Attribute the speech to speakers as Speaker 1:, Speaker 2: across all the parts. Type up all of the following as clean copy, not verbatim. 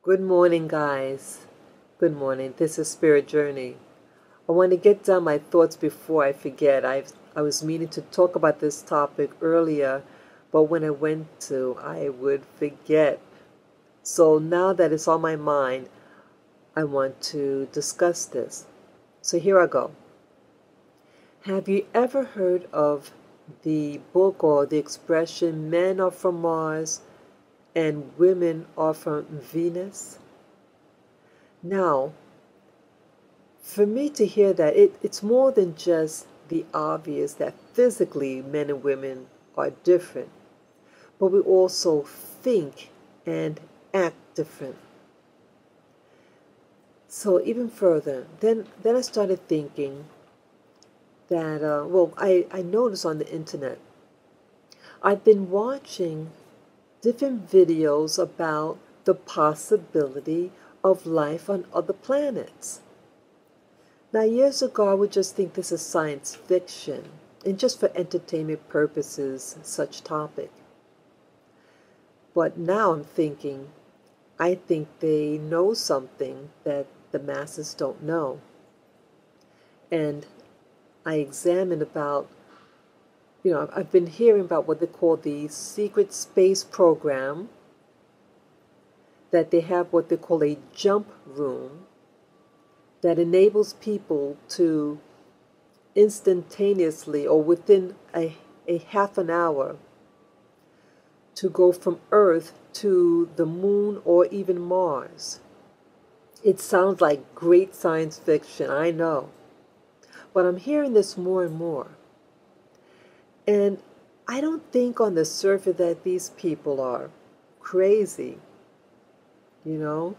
Speaker 1: Good morning, guys. Good morning. This is Spirit Journey. I want to get down my thoughts before I forget. I was meaning to talk about this topic earlier, but when I went to, I would forget. So now that it's on my mind, I want to discuss this. So here I go. Have you ever heard of the book or the expression, men are from Mars and women are from Venus? Now, for me to hear that, it's more than just the obvious that physically men and women are different, but we also think and act different. So even further, then I started thinking that, I noticed on the internet, I've been watching different videos about the possibility of life on other planets. Now, years ago, I would just think this is science fiction, and just for entertainment purposes, such topic. But now I'm thinking, I think they know something that the masses don't know. And I examined about, I've been hearing about what they call the secret space program, that they have what they call a jump room that enables people to instantaneously or within a half an hour to go from Earth to the moon or even Mars. It sounds like great science fiction, I know. But I'm hearing this more and more. And I don't think on the surface that these people are crazy, you know?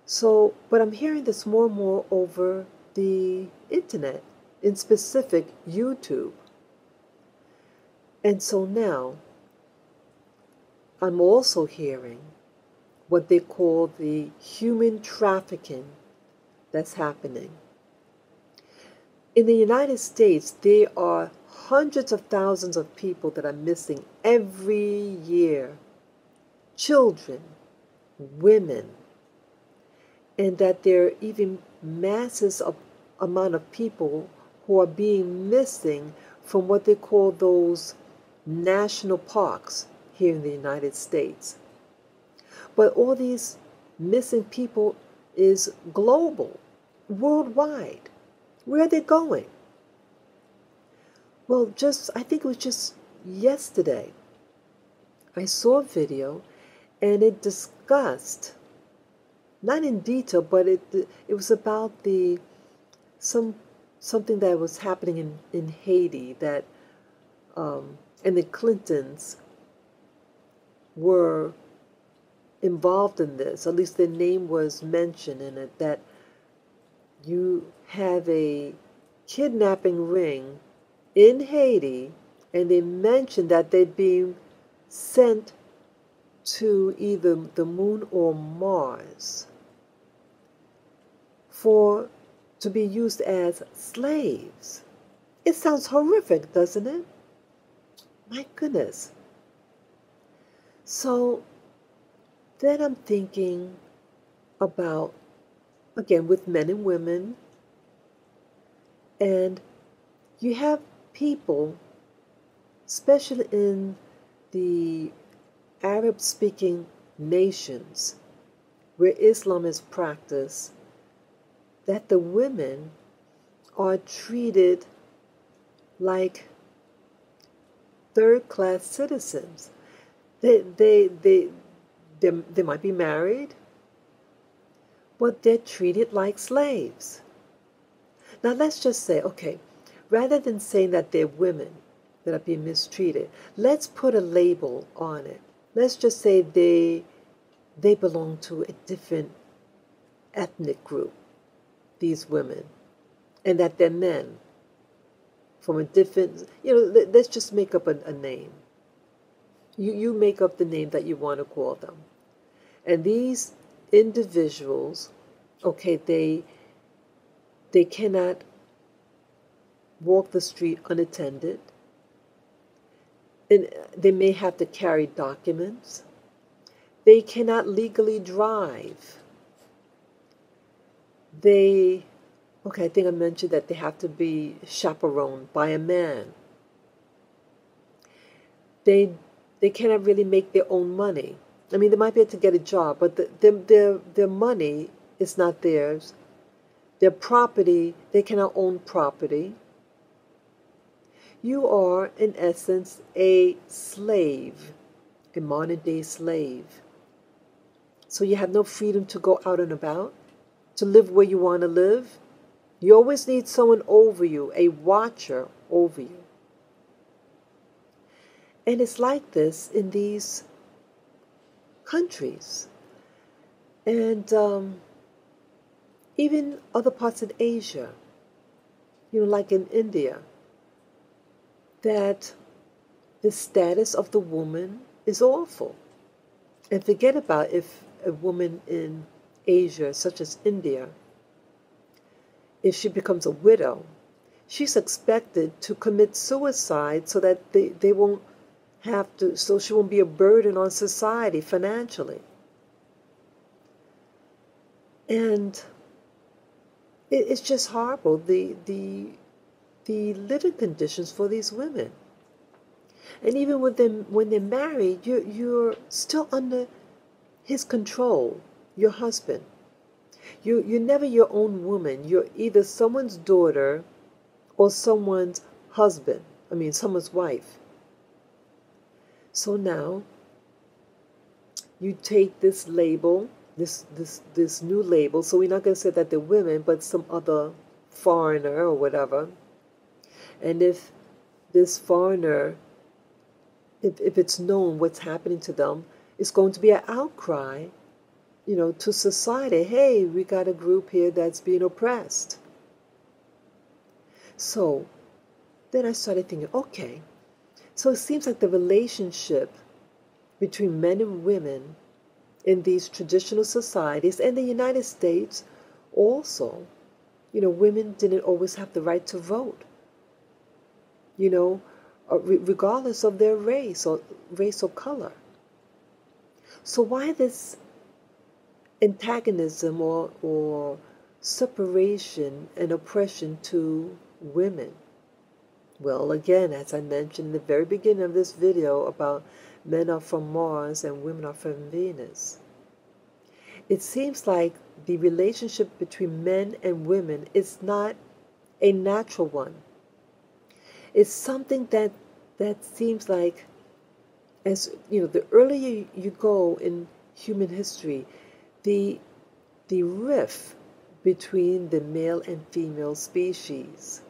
Speaker 1: So, but I'm hearing this more and more over the internet, in specific YouTube. And so now, I'm also hearing what they call the human trafficking that's happening. In the United States, there are hundreds of thousands of people that are missing every year. Children, women, and that there are even masses of amount of people who are being missing from what they call those national parks here in the United States. But all these missing people is global, worldwide. Where are they going? Well, I think it was just yesterday, I saw a video and it discussed, not in detail, but it was about something that was happening in Haiti, that and the Clintons were involved in this. At least their name was mentioned in it, that you have a kidnapping ring in Haiti, and they mentioned that they'd be sent to either the moon or Mars to be used as slaves. It sounds horrific, doesn't it? My goodness. So then I'm thinking about, again, with men and women, and you have people, especially in the Arab-speaking nations where Islam is practiced, that the women are treated like third-class citizens. They might be married, but they're treated like slaves. Now let's just say, okay, rather than saying that they're women that are being mistreated, let's put a label on it. Let's just say they belong to a different ethnic group, these women, and that they're men from a different, let's just make up a name. You make up the name that you want to call them. And these individuals, okay, they cannot walk the street unattended. And they may have to carry documents. They cannot legally drive. They, okay, I think I mentioned that they have to be chaperoned by a man. They they cannot really make their own money. I mean, they might be able to get a job, but their money is not theirs. Their property, they cannot own property. You are, in essence, a slave, a modern day slave. So you have no freedom to go out and about, to live where you want to live. You always need someone over you, a watcher over you. And it's like this in these countries. And even other parts of Asia, like in India, that the status of the woman is awful. And forget about if a woman in Asia, such as India, if she becomes a widow, she's expected to commit suicide so that they won't have to, so she won't be a burden on society financially. And it's just horrible, the living conditions for these women. And even when they're married, you're still under his control, your husband. You're never your own woman. You're either someone's daughter or someone's husband. I mean, someone's wife. So now you take this label, this new label. So we're not going to say that they're women, but some other foreigner or whatever. And if this foreigner, if it's known what's happening to them, it's going to be an outcry, to society. Hey, we got a group here that's being oppressed. So then I started thinking, okay, so it seems like the relationship between men and women in these traditional societies and the United States also, women didn't always have the right to vote, regardless of their race or color. So why this antagonism or separation and oppression to women? Well, again, as I mentioned in the very beginning of this video about men are from Mars and women are from Venus, it seems like the relationship between men and women is not a natural one. It's something that seems like, as the earlier you go in human history, the rift between the male and female species.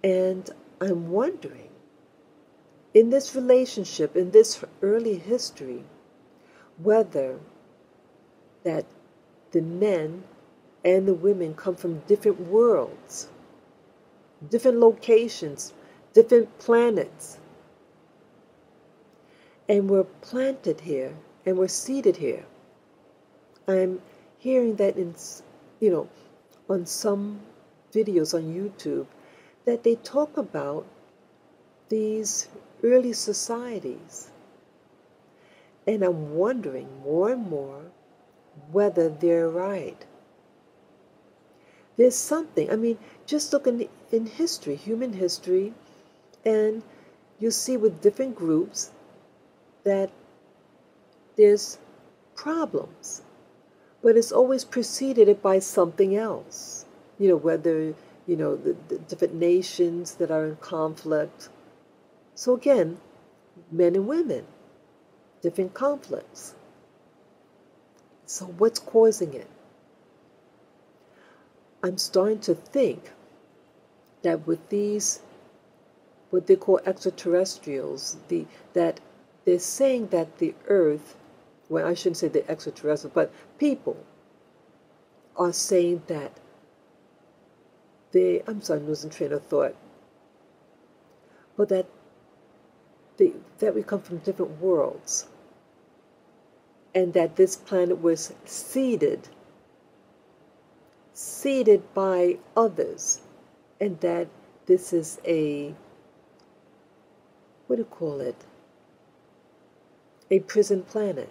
Speaker 1: And I'm wondering, in this relationship, in this early history, whether that the men and the women come from different worlds, different locations, different planets, and we're planted here and we're seated here. I'm hearing that on some videos on YouTube, that they talk about these early societies. And I'm wondering more and more whether they're right. There's something, just look in history, human history, and you see with different groups that there's problems. But it's always preceded by something else. Whether the different nations that are in conflict. So again, men and women, different conflicts. So what's causing it? I'm starting to think that with these, what they call extraterrestrials, that they're saying that the Earth, well, I shouldn't say the extraterrestrials, but people are saying that I'm losing train of thought. But that we come from different worlds. And that this planet was seeded by others. And that this is a a prison planet,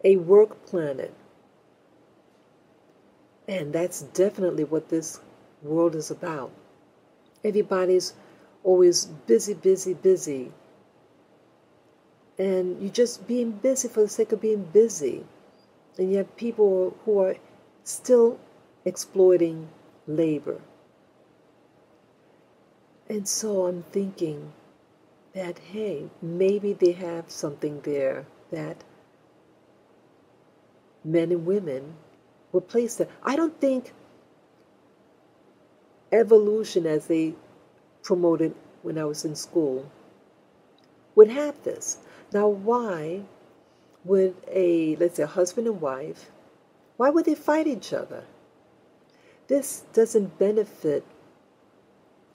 Speaker 1: a work planet. And that's definitely what this world is about. Everybody's always busy, busy, busy. And you're just being busy for the sake of being busy. And you have people who are still exploiting labor. And so I'm thinking that, hey, maybe they have something there that men and women were placed there. I don't think evolution, as they promoted when I was in school, would have this. Now, why would let's say, a husband and wife, why would they fight each other? This doesn't benefit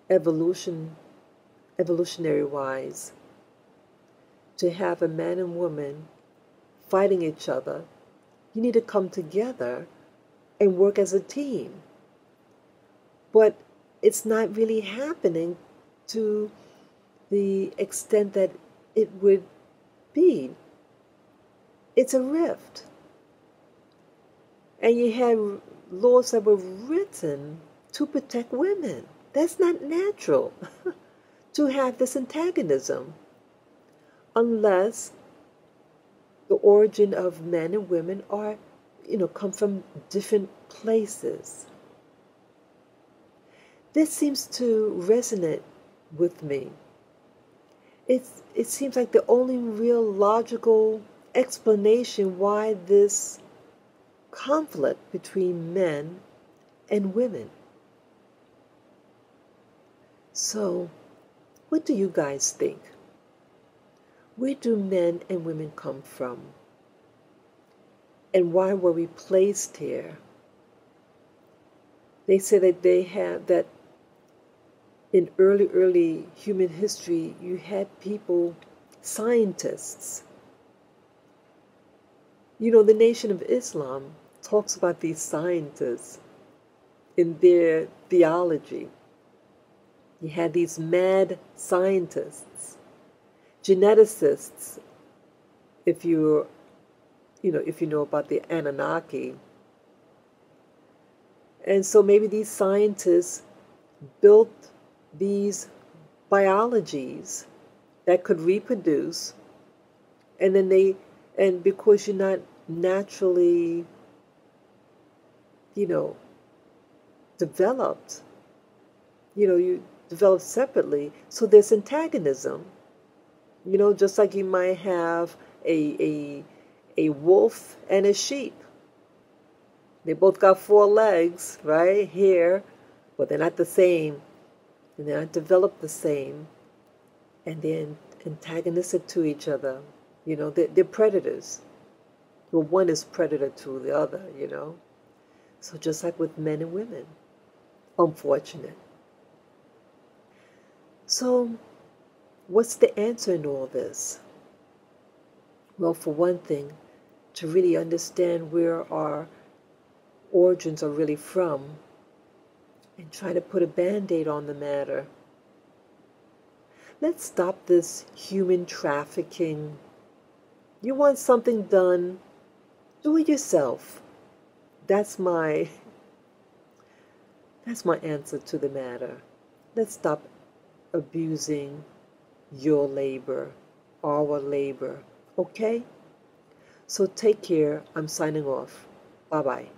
Speaker 1: evolutionary wise, to have a man and woman fighting each other. You need to come together and work as a team. But it's not really happening to the extent that it would be. It's a rift. And you have laws that were written to protect women. That's not natural to have this antagonism, unless the origin of men and women are, come from different places. This seems to resonate with me. It seems like the only real logical explanation why this conflict between men and women. So, what do you guys think? Where do men and women come from? And why were we placed here? They say that in early human history, you had people, scientists. The Nation of Islam talks about these scientists in their theology. You had these mad scientists, geneticists, if you know about the Anunnaki. And so maybe these scientists built these biologies that could reproduce, and because you're not naturally, developed, you develop separately, so there's antagonism. Just like you might have a wolf and a sheep. They both got 4 legs, right, here, but they're not the same. And they're not developed the same. And they're antagonistic to each other. They're predators. Well, one is predator to the other, So just like with men and women. Unfortunate. So, what's the answer in all this? Well, for one thing, to really understand where our origins are really from, and try to put a band-aid on the matter. Let's stop this human trafficking. You want something done, do it yourself. That's my answer to the matter. Let's stop abusing your labor, our labor, okay? So take care. I'm signing off. Bye-bye.